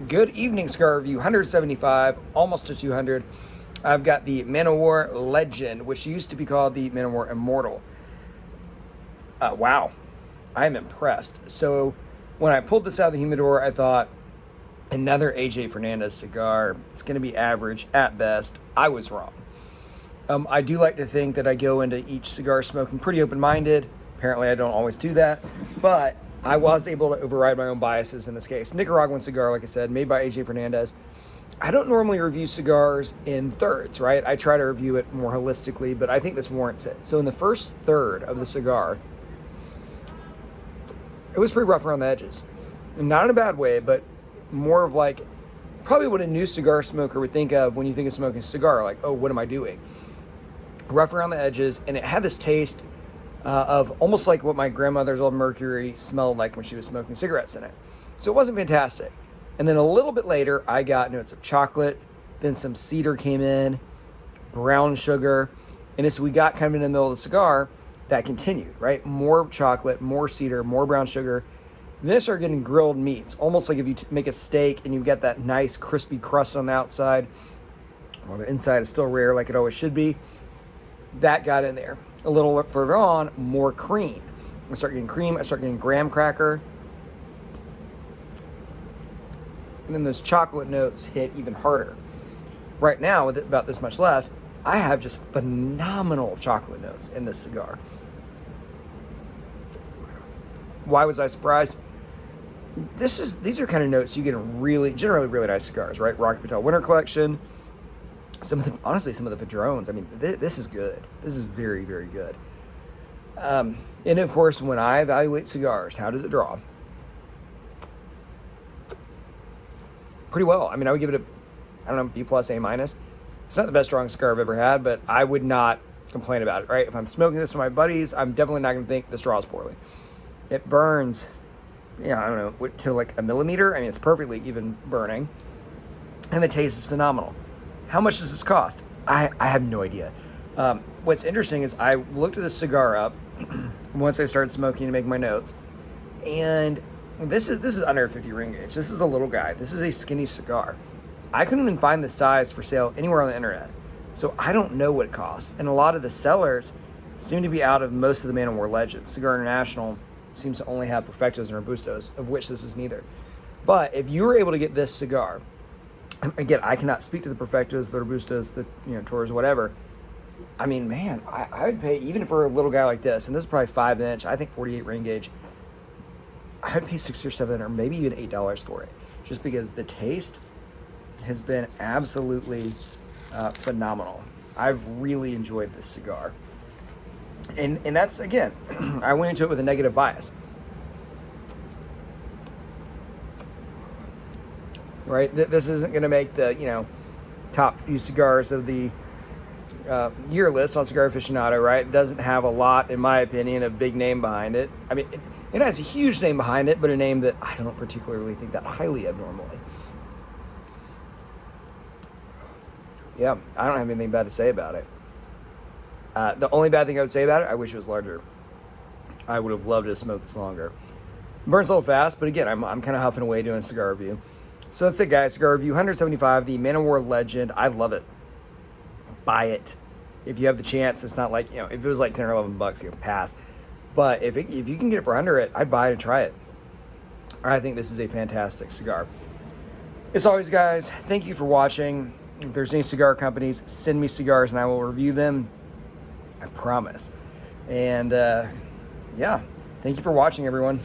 Good evening, Cigar Review 175, almost to 200. I've got the Man of War Legend, which used to be called the Man of War Immortal. Wow, I'm impressed. So when I pulled this out of the humidor, I thought another AJ Fernandez cigar. It's going to be average at best. I was wrong. I do like to think that I go into each cigar smoking pretty open-minded. Apparently, I don't always do that, but I was able to override my own biases in this case. Nicaraguan cigar, like I said, made by AJ Fernandez. I don't normally review cigars in thirds, right? I try to review it more holistically, but I think this warrants it. So in the first third of the cigar, it was pretty rough around the edges. Not in a bad way, but more of like probably what a new cigar smoker would think of when you think of smoking a cigar. Like, oh, what am I doing? Rough around the edges, and it had this taste of almost like what my grandmother's old Mercury smelled like when she was smoking cigarettes in it. So it wasn't fantastic. And then a little bit later, I got notes of chocolate, then some cedar came in, brown sugar, and as we got kind of in the middle of the cigar, that continued, right? More chocolate, more cedar, more brown sugar. Then I started getting grilled meats, almost like if you make a steak and you've got that nice crispy crust on the outside, while the inside is still rare like it always should be. That got in there. A little further on, more cream. I start getting cream, I start getting graham cracker. And then those chocolate notes hit even harder. Right now, with about this much left, I have just phenomenal chocolate notes in this cigar. Why was I surprised? These are kind of notes you get in generally really nice cigars, right? Rocky Patel Winter Collection. Some of the Padrones. I mean, this is good. This is very, very good. And of course, when I evaluate cigars, how does it draw? Pretty well. I mean, I would give it B plus, A minus. It's not the best drawing cigar I've ever had, but I would not complain about it, right? If I'm smoking this with my buddies, I'm definitely not going to think this draws poorly. It burns, I don't know, to like a millimeter. I mean, it's perfectly even burning. And the taste is phenomenal. How much does this cost? I have no idea. What's interesting is I looked at the cigar up once I started smoking and making my notes, and this is under 50 ring gauge. This is a little guy. This is a skinny cigar. I couldn't even find the size for sale anywhere on the internet, so I don't know what it costs. And a lot of the sellers seem to be out of most of the Man of War Legends. Cigar International seems to only have Perfectos and Robustos, of which this is neither. But if you were able to get this cigar, again, I cannot speak to the Perfectos, the Robustos, the Tours, whatever. I mean, man, I would pay, even for a little guy like this, and this is probably 5-inch, I think 48 ring gauge, I would pay $6 or $7 or maybe even $8 for it, just because the taste has been absolutely phenomenal. I've really enjoyed this cigar. And that's, again, I went into it with a negative bias. Right, this isn't going to make the top few cigars of the year list on Cigar Aficionado, right? It doesn't have a lot, in my opinion, of big name behind it. I mean, it has a huge name behind it, but a name that I don't particularly think that highly of normally. Yeah, I don't have anything bad to say about it. The only bad thing I would say about it, I wish it was larger. I would have loved to smoke this longer. It burns a little fast, but again, I'm kind of huffing away doing a cigar review. So that's it, guys. Cigar Review 175, the Man of War Legend. I love it. Buy it. If you have the chance, it's not like, if it was like 10 or $11, you can pass. But if you can get it for under it, I'd buy it and try it. I think this is a fantastic cigar. As always, guys, thank you for watching. If there's any cigar companies, send me cigars and I will review them. I promise. And, yeah, thank you for watching, everyone.